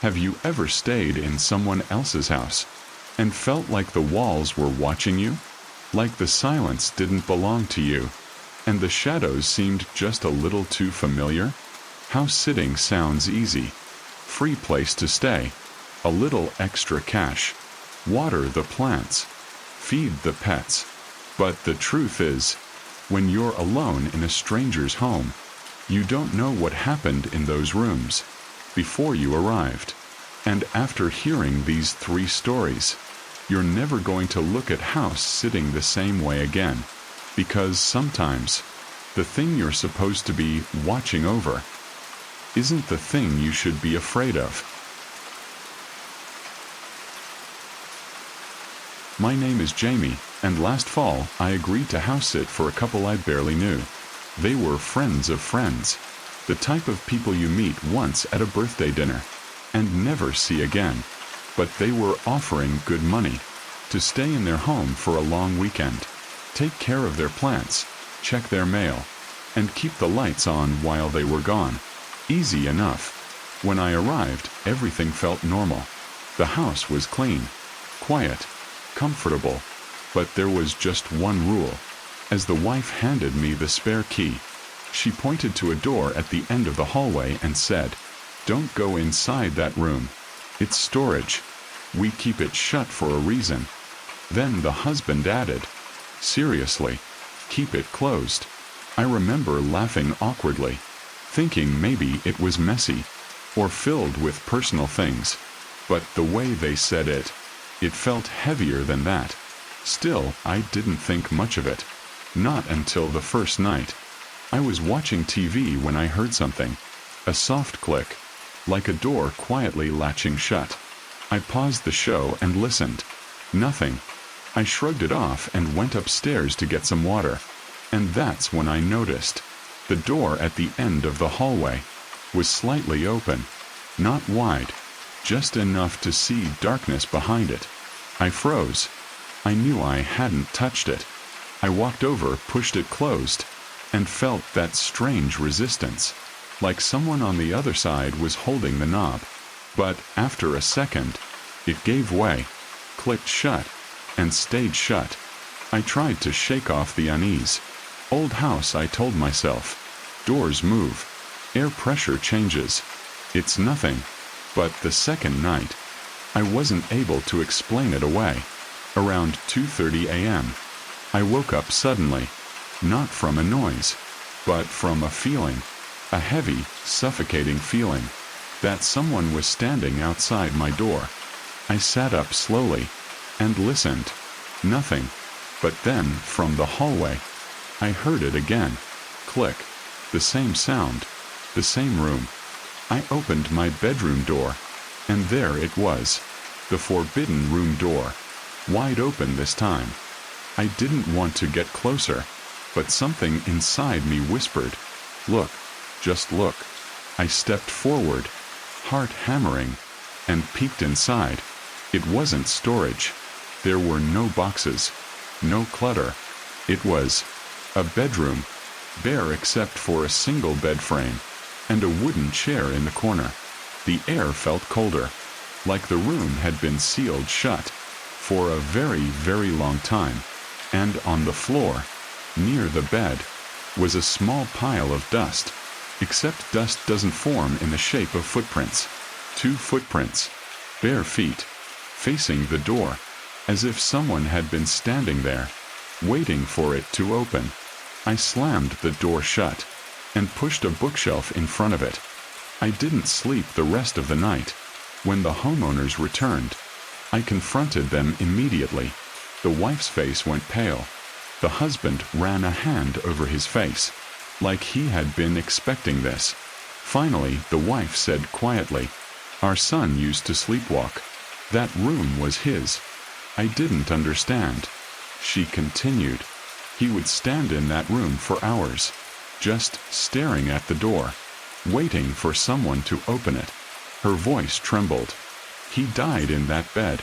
Have you ever stayed in someone else's house and felt like the walls were watching you? Like the silence didn't belong to you, and the shadows seemed just a little too familiar? House sitting sounds easy. Free place to stay. A little extra cash. Water the plants. Feed the pets. But the truth is, when you're alone in a stranger's home, you don't know what happened in those rooms before you arrived. And after hearing these 3 stories, you're never going to look at house sitting the same way again, because sometimes the thing you're supposed to be watching over isn't the thing you should be afraid of. My name is Jamie, and last fall I agreed to house sit for a couple I barely knew. They were friends of friends, the type of people you meet once at a birthday dinner and never see again. But they were offering good money to stay in their home for a long weekend, take care of their plants, check their mail, and keep the lights on while they were gone. Easy enough. When I arrived, everything felt normal. The house was clean, quiet, comfortable, but there was just one rule. As the wife handed me the spare key, she pointed to a door at the end of the hallway and said, "Don't go inside that room. It's storage. We keep it shut for a reason." Then the husband added, "Seriously, keep it closed." I remember laughing awkwardly, thinking maybe it was messy or filled with personal things. But the way they said it, it felt heavier than that. Still, I didn't think much of it. Not until the first night. I was watching TV when I heard something. A soft click, like a door quietly latching shut. I paused the show and listened. Nothing. I shrugged it off and went upstairs to get some water. And that's when I noticed. The door at the end of the hallway was slightly open. Not wide, just enough to see darkness behind it. I froze. I knew I hadn't touched it. I walked over, pushed it closed, and felt that strange resistance, like someone on the other side was holding the knob. But after a second, it gave way, clicked shut, and stayed shut. I tried to shake off the unease. Old house, I told myself. Doors move. Air pressure changes. It's nothing. But the second night, I wasn't able to explain it away. Around 2:30 a.m., I woke up suddenly, not from a noise, but from a feeling, a heavy, suffocating feeling, that someone was standing outside my door. I sat up slowly and listened. Nothing. But then, from the hallway, I heard it again. Click. The same sound. The same room. I opened my bedroom door, and there it was. The forbidden room door. Wide open this time. I didn't want to get closer, but something inside me whispered, "Look, just look." I stepped forward, heart hammering, and peeked inside. It wasn't storage. There were no boxes, no clutter. It was a bedroom, bare except for a single bed frame and a wooden chair in the corner. The air felt colder, like the room had been sealed shut for a very, very long time. And on the floor, near the bed, was a small pile of dust, except dust doesn't form in the shape of footprints. 2 footprints, bare feet, facing the door, as if someone had been standing there, waiting for it to open. I slammed the door shut and pushed a bookshelf in front of it. I didn't sleep the rest of the night. When the homeowners returned, I confronted them immediately. The wife's face went pale. The husband ran a hand over his face, like he had been expecting this. Finally, the wife said quietly, "Our son used to sleepwalk. That room was his." I didn't understand. She continued. He would stand in that room for hours, just staring at the door, waiting for someone to open it. Her voice trembled. He died in that bed.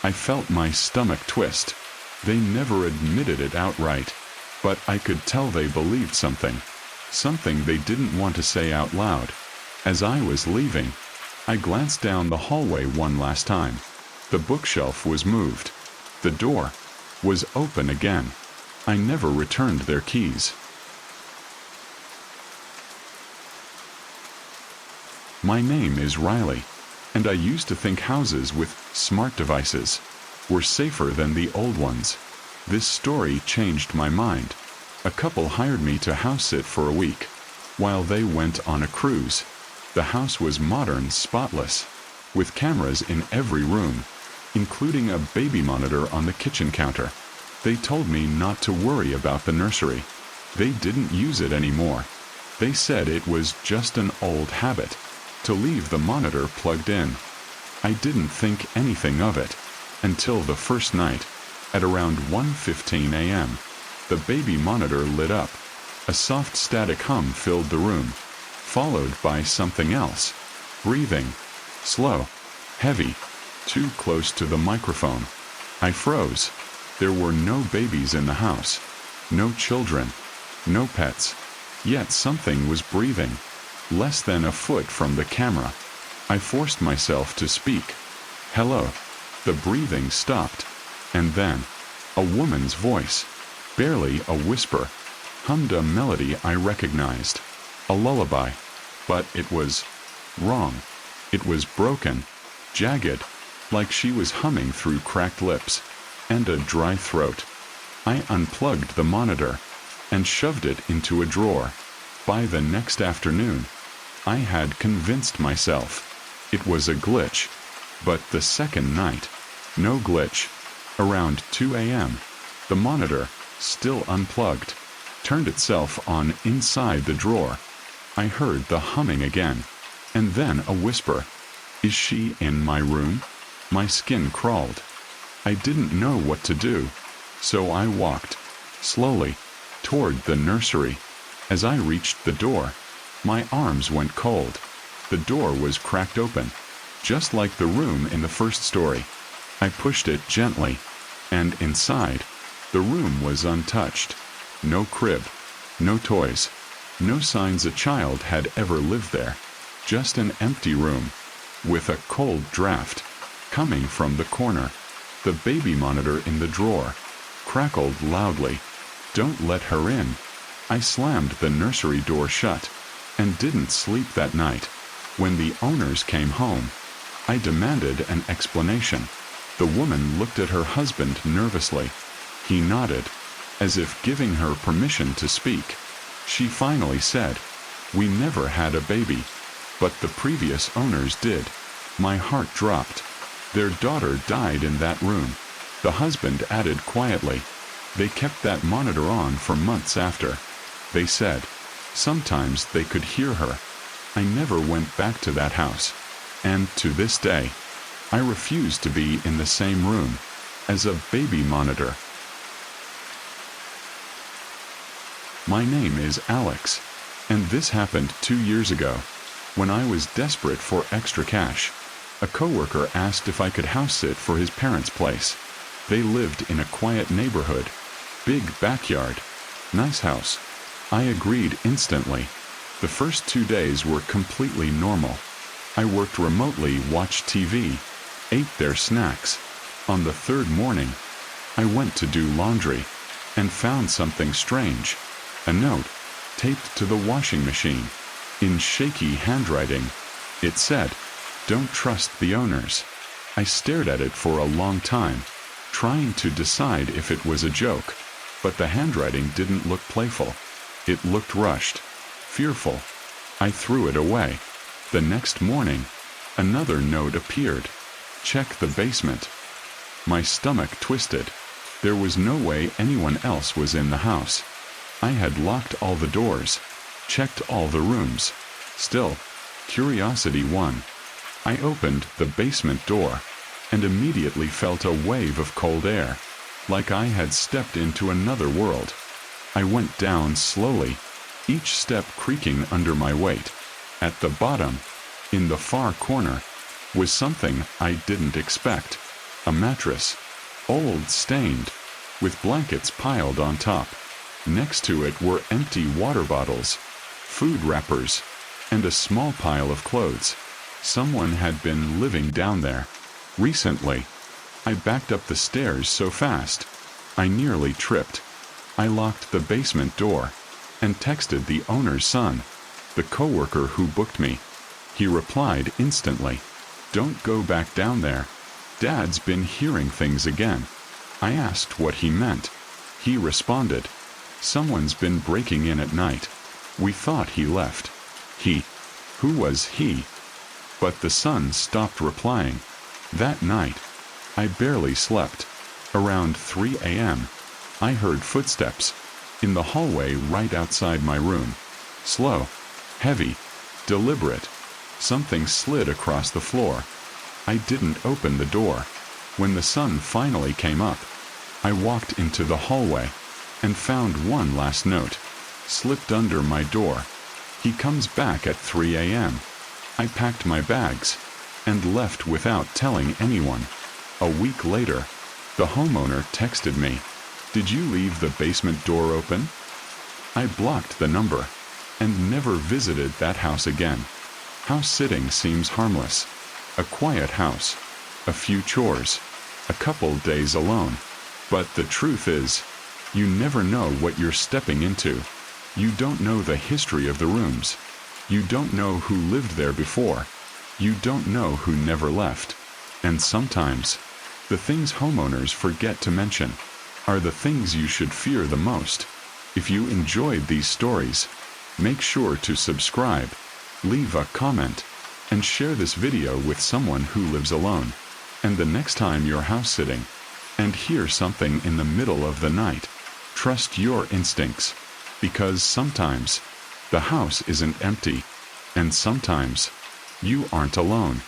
I felt my stomach twist. They never admitted it outright, but I could tell they believed something they didn't want to say out loud. As I was leaving, I glanced down the hallway one last time. The bookshelf was moved. The door was open again. I never returned their keys. My name is Riley, and I used to think houses with smart devices were safer than the old ones. This story changed my mind. A couple hired me to house sit for a week while they went on a cruise. The house was modern, spotless, with cameras in every room, including a baby monitor on the kitchen counter. They told me not to worry about the nursery. They didn't use it anymore. They said it was just an old habit to leave the monitor plugged in. I didn't think anything of it until the first night. At around 1:15 a.m., the baby monitor lit up. A soft static hum filled the room, followed by something else. Breathing. Slow. Heavy. Too close to the microphone. I froze. There were no babies in the house. No children. No pets. Yet something was breathing. Less than a foot from the camera. I forced myself to speak. Hello. The breathing stopped. And then, a woman's voice, barely a whisper, hummed a melody I recognized. A lullaby. But it was wrong. It was broken, jagged, like she was humming through cracked lips and a dry throat. I unplugged the monitor and shoved it into a drawer. By the next afternoon, I had convinced myself it was a glitch. But the second night, no glitch. Around 2 a.m., the monitor, still unplugged, turned itself on inside the drawer. I heard the humming again, and then a whisper. Is she in my room? My skin crawled. I didn't know what to do, so I walked, slowly, toward the nursery. As I reached the door, my arms went cold. The door was cracked open, just like the room in the first story. I pushed it gently, and inside, the room was untouched. No crib, no toys, no signs a child had ever lived there. Just an empty room, with a cold draft coming from the corner. The baby monitor in the drawer crackled loudly. Don't let her in. I slammed the nursery door shut, and didn't sleep that night. When the owners came home, I demanded an explanation. The woman looked at her husband nervously. He nodded, as if giving her permission to speak. She finally said, "We never had a baby, but the previous owners did." My heart dropped. Their daughter died in that room. The husband added quietly, "They kept that monitor on for months after." They said, sometimes they could hear her. I never went back to that house. And to this day, I refuse to be in the same room as a baby monitor. My name is Alex, and this happened 2 years ago. When I was desperate for extra cash, a coworker asked if I could house sit for his parents' place. They lived in a quiet neighborhood, big backyard, nice house. I agreed instantly. The first 2 days were completely normal. I worked remotely, watched TV, ate their snacks. On the third morning, I went to do laundry and found something strange. A note, taped to the washing machine, in shaky handwriting. It said, "Don't trust the owners." I stared at it for a long time, trying to decide if it was a joke, but the handwriting didn't look playful. It looked rushed, fearful. I threw it away. The next morning, another note appeared. "Check the basement." My stomach twisted. There was no way anyone else was in the house. I had locked all the doors, checked all the rooms. Still, curiosity won. I opened the basement door, and immediately felt a wave of cold air, like I had stepped into another world. I went down slowly, each step creaking under my weight. At the bottom, in the far corner, was something I didn't expect. A mattress, old, stained, with blankets piled on top. Next to it were empty water bottles, food wrappers, and a small pile of clothes. Someone had been living down there. Recently. I backed up the stairs so fast. I nearly tripped. I locked the basement door and texted the owner's son, the coworker who booked me. He replied instantly, "Don't go back down there. Dad's been hearing things again." I asked what he meant. He responded, "Someone's been breaking in at night. We thought he left." He? Who was he? But the son stopped replying. That night, I barely slept. Around 3 a.m., I heard footsteps in the hallway right outside my room. Slow, heavy, deliberate. Something slid across the floor. I didn't open the door. When the sun finally came up, I walked into the hallway and found one last note, slipped under my door. He comes back at 3 a.m. I packed my bags and left without telling anyone. A week later, the homeowner texted me, "Did you leave the basement door open?" I blocked the number and never visited that house again. House sitting seems harmless. A quiet house, a few chores, a couple days alone. But the truth is, you never know what you're stepping into. You don't know the history of the rooms. You don't know who lived there before. You don't know who never left. And sometimes, the things homeowners forget to mention are the things you should fear the most. If you enjoyed these stories, make sure to subscribe, leave a comment, and share this video with someone who lives alone. And the next time you're house sitting and hear something in the middle of the night, trust your instincts, because sometimes the house isn't empty, and sometimes you aren't alone.